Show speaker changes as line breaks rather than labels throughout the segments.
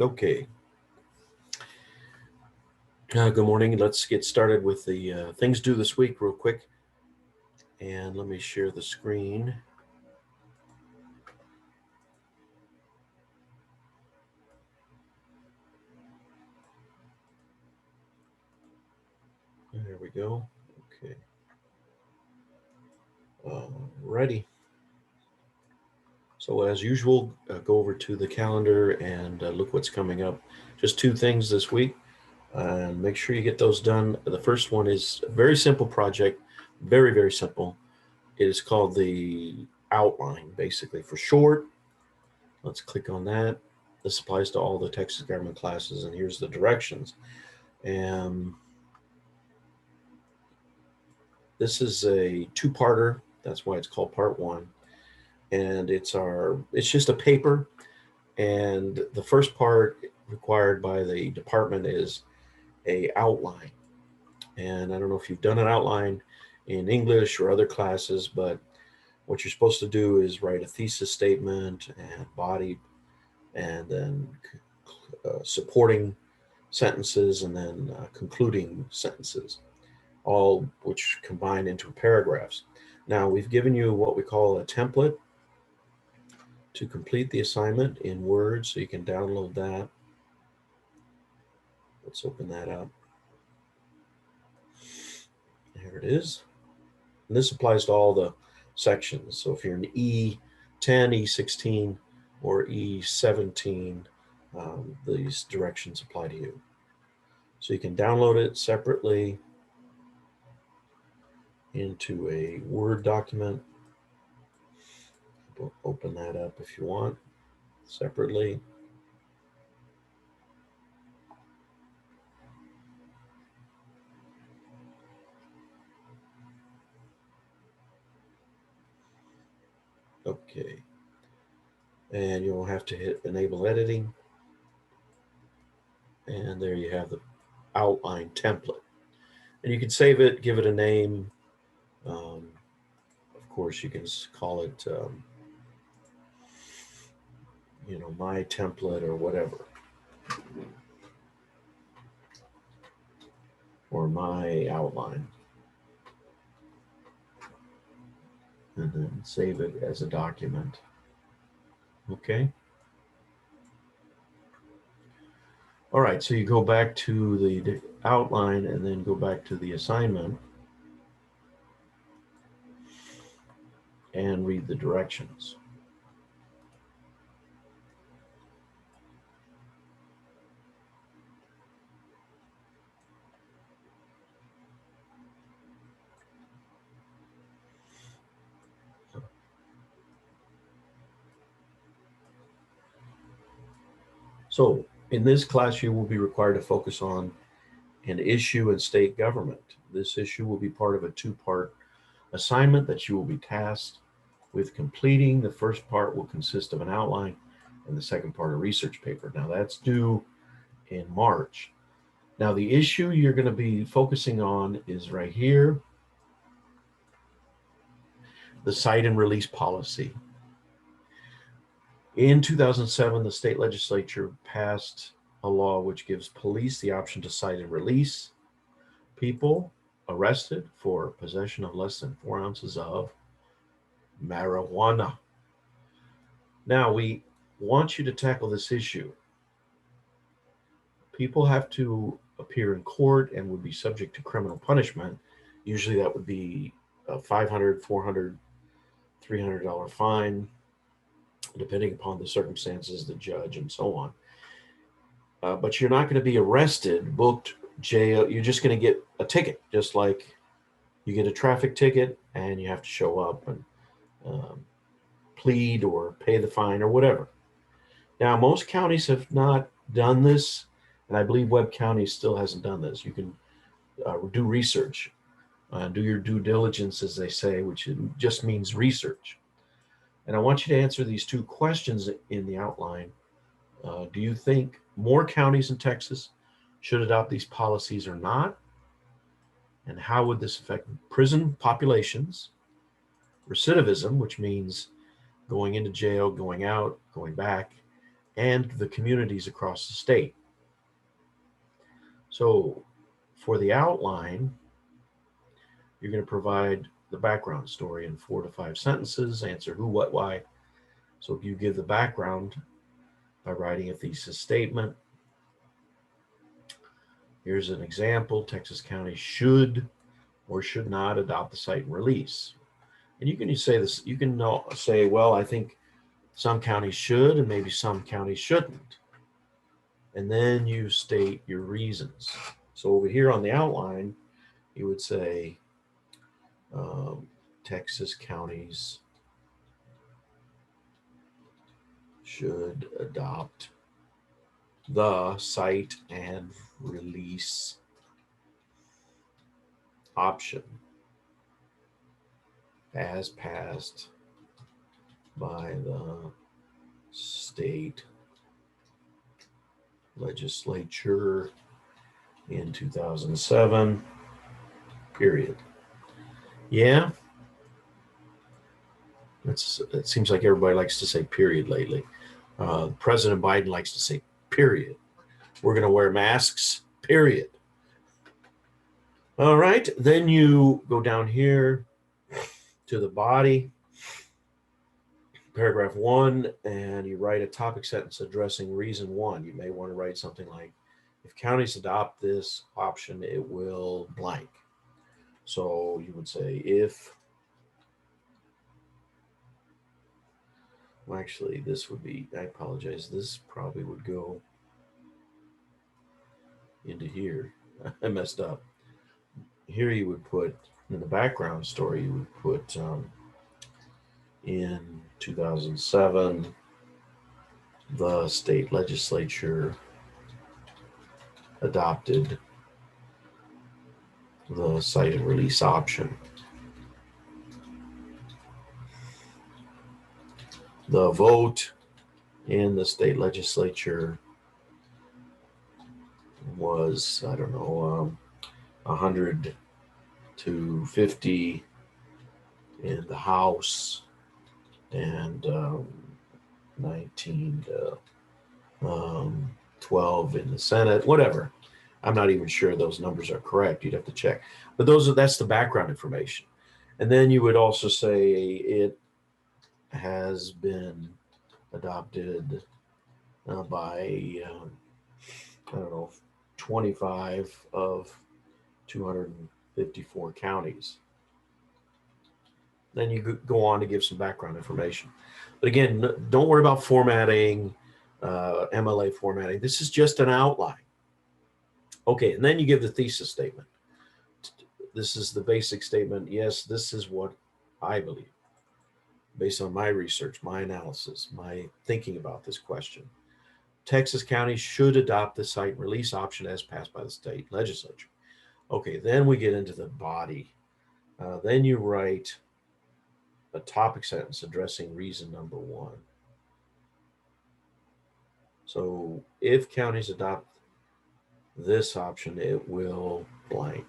Okay. Good morning. Let's get started with the things due this week real quick. And let me share the screen. There we go. Okay. Ready. So as usual, go over to the calendar and look what's coming up. Just two things this week. And make sure you get those done. The first one is a very simple project. Very, very simple. It is called the outline, basically, for short. Let's click on that. This applies to all the Texas government classes, and here's the directions. And this is a two-parter. That's why it's called part one. And it's just a paper. And the first part required by the department is a outline. And I don't know if you've done an outline in English or other classes, but what you're supposed to do is write a thesis statement and body, and then supporting sentences, and then concluding sentences, all which combine into paragraphs. Now, we've given you what we call a template to complete the assignment in Word, so you can download that. Let's open that up. Here it is. And this applies to all the sections. So if you're in E10, E16, or E17, these directions apply to you. So you can download it separately into a Word document. Open that up if you want separately. Okay. And you'll have to hit enable editing. And there you have the outline template. And you can save it, give it a name. Of course, you can call it, my template or whatever. Or my outline. And then save it as a document. Okay. All right, so you go back to the outline and then go back to the assignment and read the directions. So in this class, you will be required to focus on an issue in state government. This issue will be part of a two-part assignment that you will be tasked with completing. The first part will consist of an outline, and the second part a research paper. Now that's due in March. Now the issue you're going to be focusing on is right here, the cite and release policy. In 2007, the state legislature passed a law which gives police the option to cite and release people arrested for possession of less than 4 ounces of marijuana. Now, we want you to tackle this issue. People have to appear in court and would be subject to criminal punishment. Usually that would be a $500, $400, $300 fine, depending upon the circumstances, the judge, and so on. But you're not going to be arrested, booked, jail. You're just going to get a ticket, just like you get a traffic ticket and you have to show up and plead or pay the fine or whatever. Now, most counties have not done this, and I believe Webb County still hasn't done this. You can do research, do your due diligence, as they say, which just means research. And I want you to answer these two questions in the outline. Do you think more counties in Texas should adopt these policies or not? And how would this affect prison populations, recidivism, which means going into jail, going out, going back, and the communities across the state. So for the outline, you're going to provide the background story in 4 to 5 sentences, answer who, what, why. So you give the background by writing a thesis statement. Here's an example. Texas County should or should not adopt the site and release. And you can say this, you can say, well, I think some counties should and maybe some counties shouldn't. And then you state your reasons. So over here on the outline, you would say Texas counties should adopt the site and release option as passed by the state legislature in 2007, period. Yeah, it seems like everybody likes to say period lately. President Biden likes to say period. We're going to wear masks, period. All right, then you go down here to the body, paragraph 1, and you write a topic sentence addressing reason 1. You may want to write something like, if counties adopt this option, it will blank. So you would say if, well, actually, this would be, I apologize, this probably would go into here. I messed up. Here you would put, in the background story, you would put in 2007, the state legislature adopted the site and release option. The vote in the state legislature was, I don't know, 100 to 50 in the House and 19 to 12 in the Senate, whatever. I'm not even sure those numbers are correct. You'd have to check. But that's the background information. And then you would also say it has been adopted by, I don't know, 25 of 254 counties. Then you go on to give some background information. But again, don't worry about formatting, MLA formatting. This is just an outline. Okay, and then you give the thesis statement. This is the basic statement. Yes, this is what I believe, based on my research, my analysis, my thinking about this question. Texas County should adopt the site release option as passed by the state legislature. Okay, then we get into the body. Then you write a topic sentence addressing reason number 1. So if counties adopt this option, it will blank.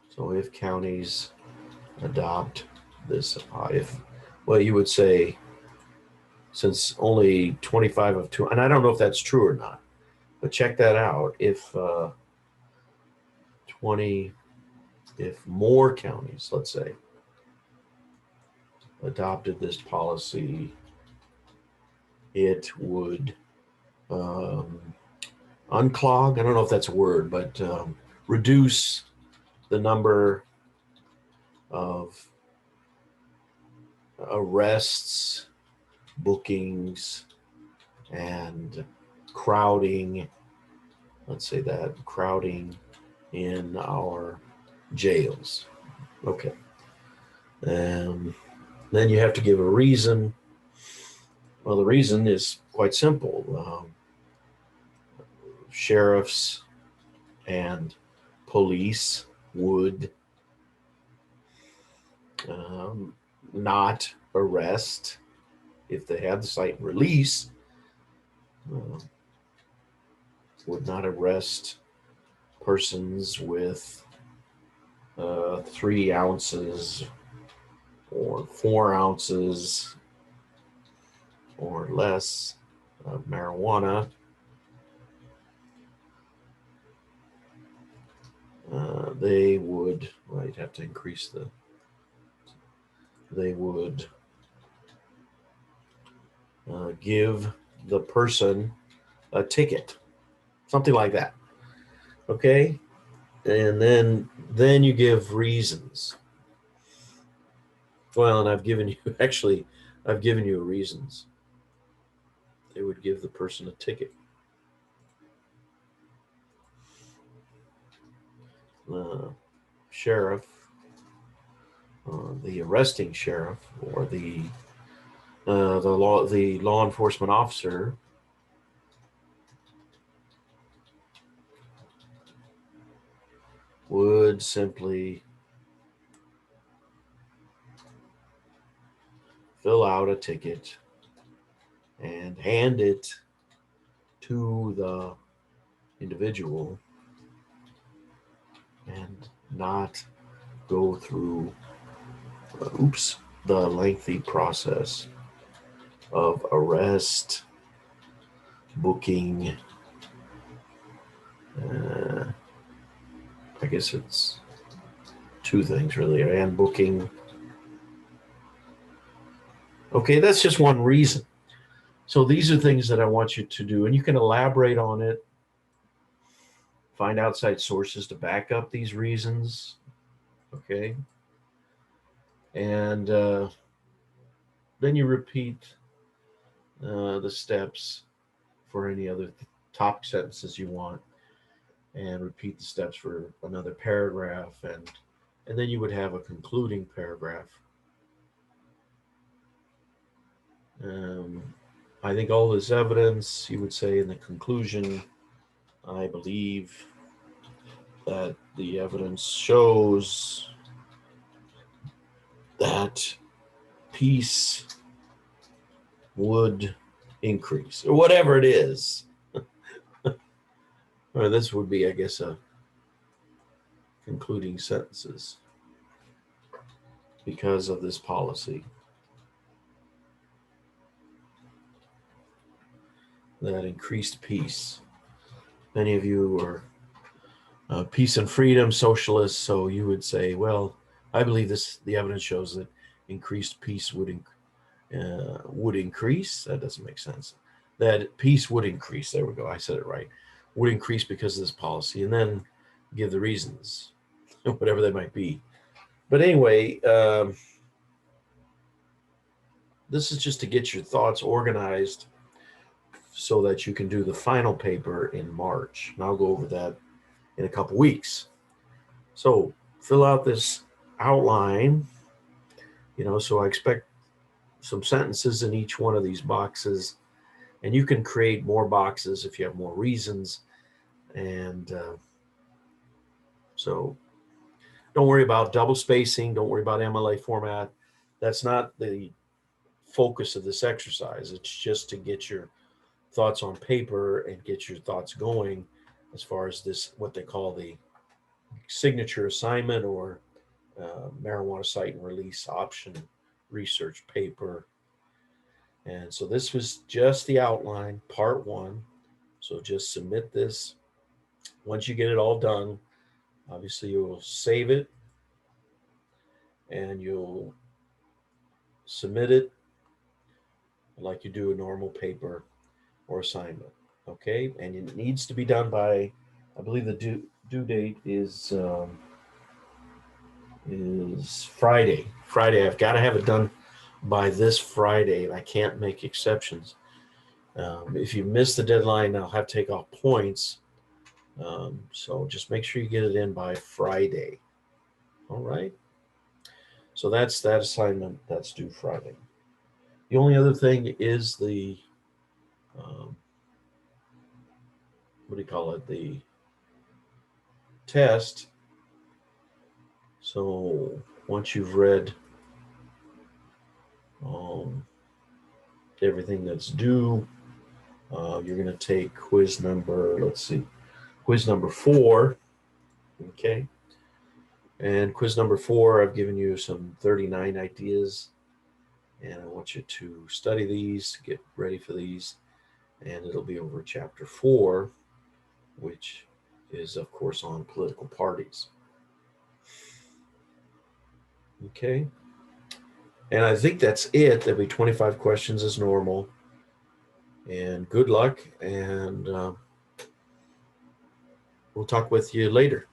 So if counties adopt this, well, you would say, since only 25 of 2, and I don't know if that's true or not, but check that out. If if more counties, let's say, adopted this policy, it would unclog, I don't know if that's a word, but reduce the number of arrests, bookings, and crowding, let's say that, crowding in our jails. Okay. Then you have to give a reason. Well, the reason is quite simple. Sheriffs and police would not arrest if they had the site release, would not arrest persons with 3 ounces or 4 ounces or less of marijuana, they would, well, you'd have to increase the, they would give the person a ticket, something like that. Okay, and then you give reasons. Well, and I've given you actually, I've given you reasons. They would give the person a ticket. Sheriff, the arresting sheriff, or the law enforcement officer would simply fill out a ticket and hand it to the individual and not go through the lengthy process of arrest, booking, I guess it's two things really, and booking. Okay, that's just one reason. So these are things that I want you to do, and you can elaborate on it, find outside sources to back up these reasons. Okay, and then you repeat the steps for any other topic sentences you want, and repeat the steps for another paragraph, and then you would have a concluding paragraph. I think all this evidence, you would say in the conclusion, I believe that the evidence shows that peace would increase, or whatever it is. Or this would be, I guess, a concluding sentences because of this policy. That increased peace. Many of you are peace and freedom socialists, so you would say, well, I believe this. The evidence shows that increased peace would increase. That doesn't make sense. That peace would increase. There we go. I said it right. Would increase because of this policy, and then give the reasons, whatever they might be. But anyway, this is just to get your thoughts organized so that you can do the final paper in March. And I'll go over that in a couple weeks. So fill out this outline, so I expect some sentences in each one of these boxes, and you can create more boxes if you have more reasons. And so don't worry about double spacing. Don't worry about MLA format. That's not the focus of this exercise. It's just to get your thoughts on paper and get your thoughts going as far as this, what they call the signature assignment, or marijuana site and release option research paper. And so this was just the outline, part one. So just submit this. Once you get it all done, obviously you will save it and you'll submit it like you do a normal paper or assignment. Okay, and it needs to be done by, I believe the due date is Friday. I've got to have it done by this Friday, and I can't make exceptions. If you miss the deadline, I'll have to take off points. So just make sure you get it in by Friday. All right. So that's that assignment. That's due Friday. The only other thing is the, what do you call it? The test. So once you've read everything that's due, you're going to take quiz number, quiz number 4. Okay. And quiz number 4, I've given you some 39 ideas And I want you to study these, get ready for these, and it'll be over chapter 4, which is, of course, on political parties. Okay. And I think that's it. There'll be 25 questions as normal. And good luck. And we'll talk with you later.